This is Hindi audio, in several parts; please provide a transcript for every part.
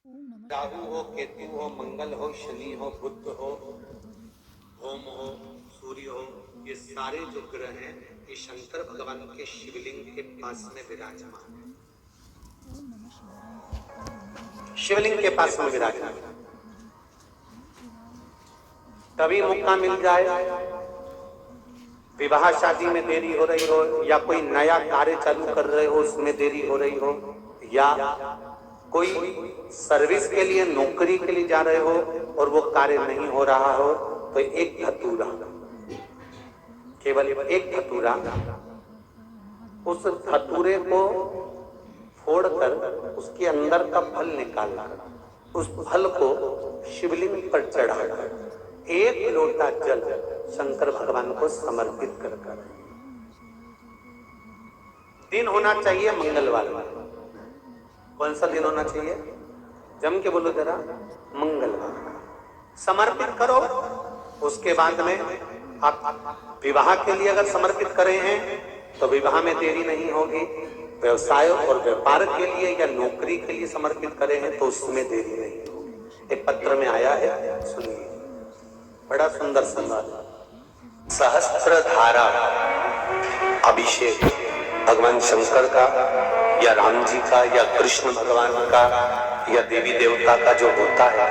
राहु हो, केतु हो, मंगल हो, शनि हो, बुध हो, ओम हो, सूर्य हो, ये सारे जो ग्रह हैं ये शंकर भगवान के शिवलिंग के पास में विराजमान है। शिवलिंग के पास में विराजमान, कभी मौका मिल जाए, विवाह शादी में देरी हो रही हो, या कोई नया कार्य चालू कर रहे हो उसमें देरी हो रही हो, या कोई सर्विस के लिए नौकरी के लिए जा रहे हो और वो कार्य नहीं हो रहा हो, तो एक धतूरा, केवल एक धतूरा, उस धतूरे को फोड़कर उसके अंदर का फल निकालना, उस फल को शिवलिंग पर चढ़ाकर एक लोटा जल शंकर भगवान को समर्पित कर। दिन होना चाहिए मंगलवार। कौन सा दिन होना चाहिए? जम के बोलो जरा, मंगलवार। समर्पित करो। उसके बाद में आप विवाह के लिए अगर समर्पित करे हैं तो विवाह में देरी नहीं होगी। व्यवसाय और व्यापार के लिए या नौकरी के लिए समर्पित करे हैं तो उसमें देरी नहीं होगी। एक पत्र में आया है, सुनिए, बड़ा सुंदर संवाद। सहस्त्रधारा अभिषेक भगवान शंकर का या राम जी का या कृष्ण भगवान का या देवी देवता का जो होता है,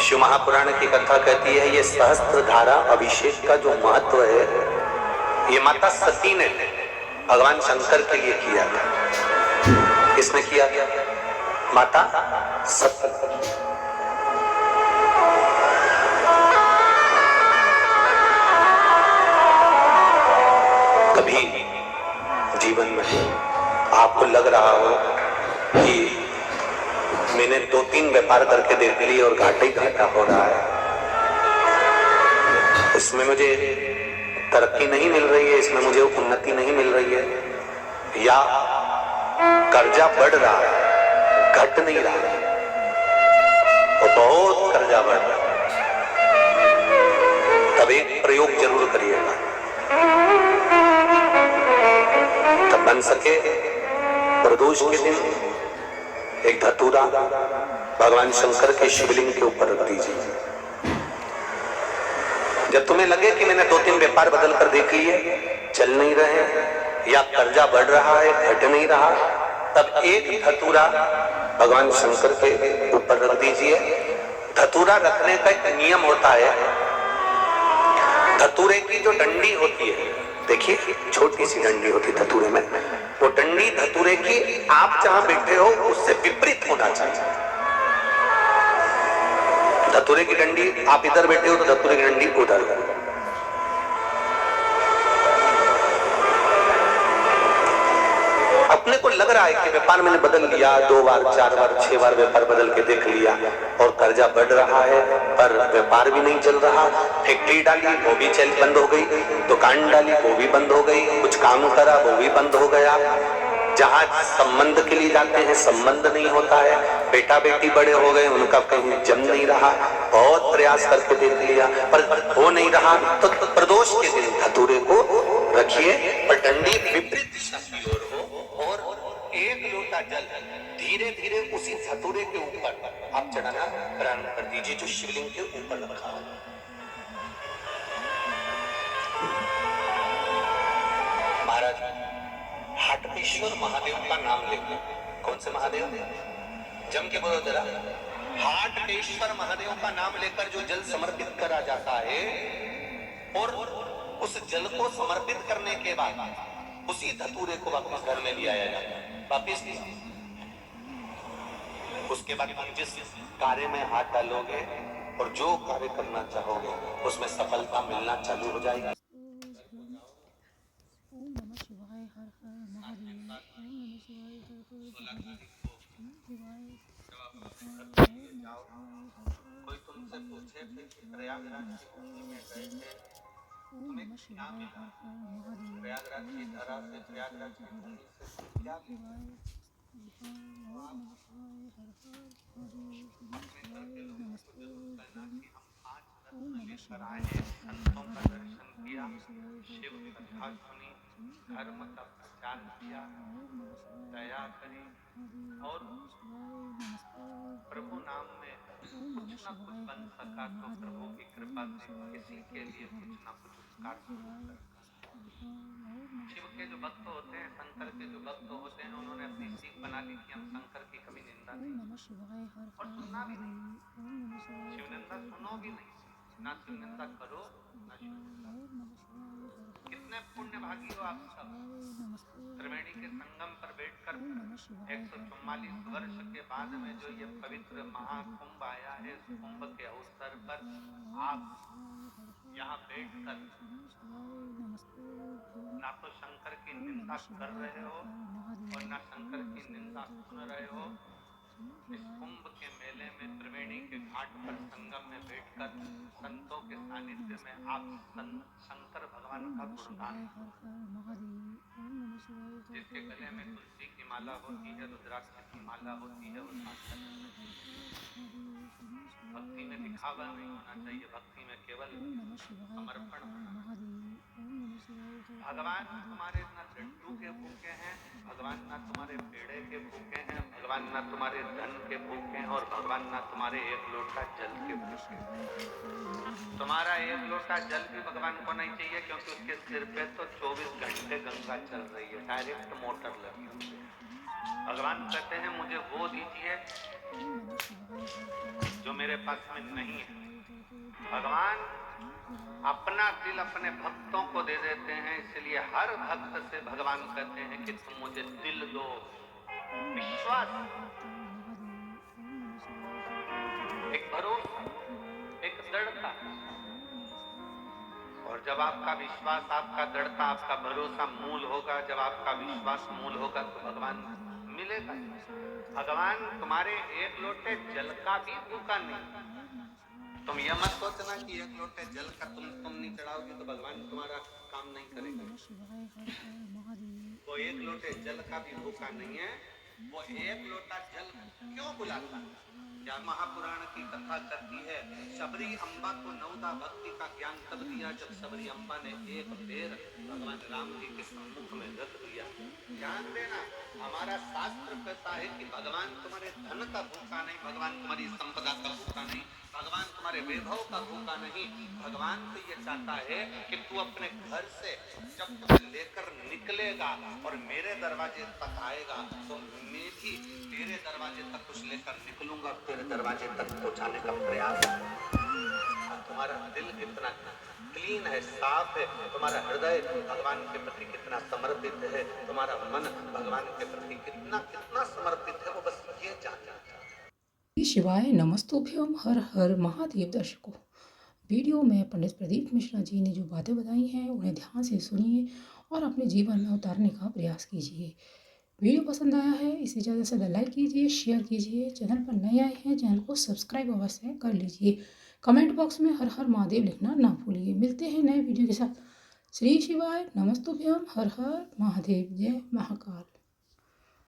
शिव महापुराण की कथा कहती है ये सहस्त्रधारा अभिषेक का जो महत्व है ये माता सती ने भगवान शंकर के लिए किया था। किसने किया? माता सती। कभी जीवन में आपको लग रहा हो कि मैंने 2-3 व्यापार करके देख लिए और घाटा ही घाटा हो रहा है, इसमें मुझे तरक्की नहीं मिल रही है, इसमें मुझे उन्नति नहीं मिल रही है, या कर्जा बढ़ रहा है, घट नहीं रहा है, और बहुत कर्जा बढ़ रहा है, तब एक प्रयोग जरूर करिएगा। तब बन सके प्रदोष के दिन एक धतूरा भगवान शंकर के शिवलिंग के ऊपर रख दीजिए। जब तुम्हें लगे कि मैंने 2-3 व्यापार बदल कर देख लिए, चल नहीं रहे या कर्जा बढ़ रहा है, घट नहीं रहा, तब एक धतूरा भगवान शंकर के ऊपर रख दीजिए। धतूरा रखने का एक नियम होता है। धतूरे की जो डंडी होती है, देखिए छोटी सी डंडी होती है धतूरे में, वो डंडी धतूरे की आप जहां बैठे हो उससे विपरीत होना चाहिए। धतूरे की डंडी आप इधर बैठे हो तो धतूरे की डंडी उधर। अपने को लग रहा है कि व्यापार मैंने बदल लिया, 2 बार 4 बार 6 बार व्यापार बदल के देख लिया और कर्जा बढ़ रहा है, पर व्यापार भी नहीं चल रहा। फैक्ट्री डाली वो भी चल बंद हो गई, दुकान डाली वो भी बंद हो गई, कुछ काम करा वो भी बंद हो गया। जहाँ संबंध के लिए जाते हैं संबंध नहीं होता है, बेटा बेटी बड़े हो गए उनका कहीं जन्म नहीं रहा, बहुत प्रयास करके देख लिया पर हो नहीं रहा। तो प्रदोष के दिन धतूरे को रखिए पर डंडी विपरीत दिशा की ओर हो और एक लोटा जल धीरे धीरे उसी धतूरे के ऊपर आप चढ़ाना प्रारंभ कर दीजिए जो शिवलिंग के ऊपर रखा है। महाराज हाटकेश्वर महादेव का नाम लेकर, कौन से महादेव? जम के बोलो जरा, हाटकेश्वर महादेव का नाम लेकर जो जल समर्पित करा जाता है और उस जल को समर्पित करने के बाद उसी धतूरे को वापस घर में ले आया जाता है। वापिस उसके बाद तुम जिस कार्य में हाथ डालोगे और जो कार्य करना चाहोगे उसमें सफलता मिलना चालू हो जाएगी। कोई तुमसे पूछे प्रयागराज में गए थे, तुम्हें क्या मिला? प्रयागराज की धरा से, प्रयागराज की भूमि से क्या मिला? लेकर आए, संतों का दर्शन किया, शिव कथा सुनी, धर्म का प्रचार किया, दया करी। और प्रभु नाम में कुछ ना कुछ बन सका तो प्रभु की कृपा से किसी के लिए कुछ ना कुछ उपकार जरूर कर। शिव के जो भक्त होते हैं, शंकर के जो भक्त होते हैं, उन्होंने अपनी सीख बना ली कि हम शंकर की कभी निंदा नहीं और सुनना भी नहीं। शिव निंदा सुनो भी नहीं, ना शिव निंदा करो ना शिव निंदा। कितने पुण्य भागी हो आप सब। त्रिवेणी के संगम पर बैठकर 144 वर्ष के बाद में जो ये पवित्र महाकुंभ आया है, इस कुंभ के अवसर पर आप यहाँ बैठकर ना तो शंकर की निंदा कर रहे हो और ना शंकर की निंदा सुन रहे हो। इस कुंभ के मेले में त्रिवेणी के घाट पर संगम में बैठकर संतों के सानिध्य में आप शंकर भगवान का गुणगान, जिसके गले में तुलसी की माला होती है, रुद्राक्ष की माला होती है, वो भक्ति में दिखावा नहीं होना चाहिए, भक्ति में केवल समर्पण होना। भगवान तुम्हारे ना लड्डू के भूखे हैं, भगवान ना तुम्हारे पेड़े के भूखे हैं, भगवान ना तुम्हारे धन के भूखे हैं और भगवान ना तुम्हारे एक लोटा जल के भूखे हैं। तुम्हारा एक लोटा जल भी भगवान को नहीं चाहिए, क्योंकि उसके सिर पे तो 24 घंटे गंगा चल रही है, डायरेक्ट मोटर लगी हुई है। भगवान कहते हैं मुझे वो दीजिए जो मेरे पास में नहीं है। भगवान अपना दिल अपने भक्तों को दे देते हैं, इसलिए हर भक्त से भगवान कहते हैं कि तुम मुझे दिल दो, विश्वास, एक भरोसा, एक दृढ़ता। और जब आपका विश्वास, आपका दृढ़ता, आपका भरोसा मूल होगा, जब आपका विश्वास मूल होगा तो भगवान मिलेगा। भगवान तुम्हारे एक लोटे जल का भी भूखा नहीं। तुम यह मत सोचना कि एक लोटे जल का तुम नहीं चढ़ाओगे तो भगवान तुम्हारा काम नहीं करेगा। वो एक लोटे जल का भी भूखा नहीं है। वो एक लोटा जल क्यों बुलाता है? क्या महापुराण की कथा करती है, शबरी अम्बा को नवदा भक्ति का ज्ञान तब दिया जब शबरी अम्बा ने एक पैर भगवान राम जी के सम्मुख में रख दिया। ध्यान देना, हमारा शास्त्र कहता है कि भगवान तुम्हारे धन का भूखा नहीं, भगवान तुम्हारी संपदा का भूखा नहीं, भगवान तुम्हारे वैभव का भूखा नहीं। भगवान तो ये चाहता है कि तू अपने घर से जब तुझे लेकर निकलेगा और मेरे दरवाजे तक आएगा तो मैं भी तेरे दरवाजे तक कुछ लेकर निकलूंगा, तेरे दरवाजे तक पहुंचाने का प्रयास। तुम्हारा दिल कितना क्लीन है, साफ है, तुम्हारा हृदय भगवान के प्रति कितना समर्पित है, तुम्हारा मन भगवान के प्रति कितना समर्पित है, वो बस ये जानना चाहता है। शिवाय नमस्तुभ्यम। हर हर महादेव। दर्शकों, वीडियो में पंडित प्रदीप मिश्रा जी ने जो बातें बताई हैं उन्हें ध्यान से सुनिए और अपने जीवन में उतारने का प्रयास कीजिए। वीडियो पसंद आया है इसे ज़्यादा से ज़्यादा लाइक कीजिए, शेयर कीजिए। चैनल पर नए आए हैं चैनल को सब्सक्राइब अवश्य कर लीजिए। कमेंट बॉक्स में हर हर महादेव लिखना ना भूलिए। मिलते हैं नए वीडियो के साथ। श्री शिवाय नमस्तुभ्यम। हर हर महादेव। जय महाकाल।